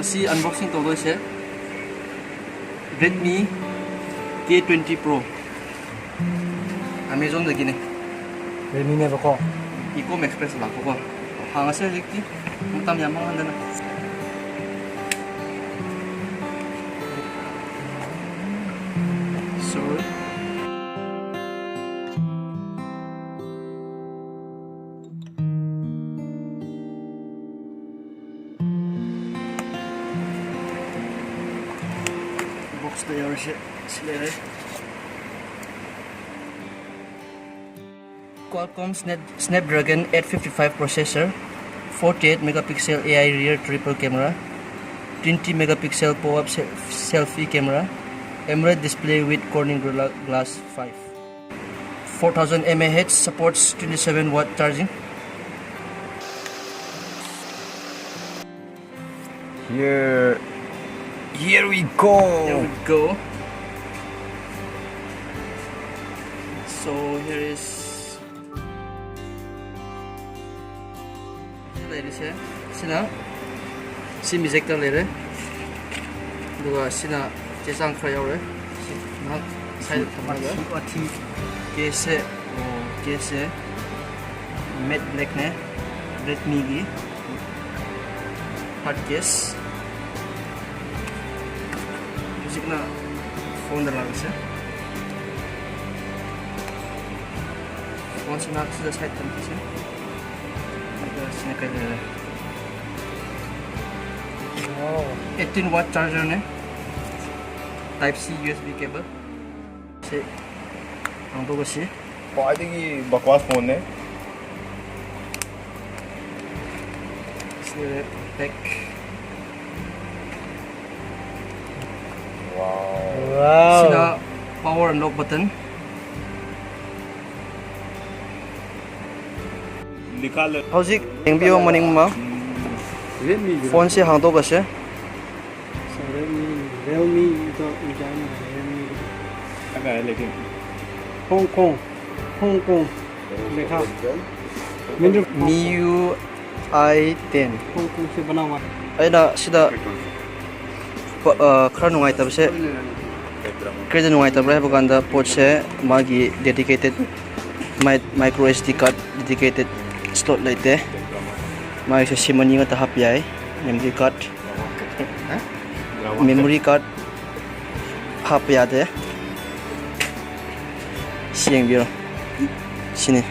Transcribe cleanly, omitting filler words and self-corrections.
Masih unboxing todo se Redmi k20 Pro Amazon lagi nih Redmi ne bako Ecom Express lah kok hangasnya lagi mutam yamang anda na sorry box da yarışı silerek Qualcomm Snapdragon 855 processor, 48 megapixel AI rear triple camera, 20 megapixel pop-up selfie camera, AMOLED display with Corning Gorilla Glass 5. 4000 mAh supports 27 watt charging. Here we go. Here we go. So here is 이제 시나 심 이젝터를 누가 시나 제상 크라요를 나 사이드 담아가 게세 게세 매트 블랙네 레드미기 핫 케이스 지금 폰 달라고서 폰 시나 쓰다 사이드 담기지 sini kayak 18 watt charger nih Type C USB cable से हम तो बस ये बहुत ही बकवास phone है इसलिए pack wow Cina power unlock button Howzik engbiyo maning ma phone se hang to ka se Realme to China Realme क्या है लेकिन Hong Kong देखा MIUI 10 Hong Kong से बना हुआ aina sida khara nungai tab se kreda nungai tab ra baganda pot se magi dedicated micro SD card dedicated slot like that. Mai se simani nga tahap yai memory card hap ya de siang biro sini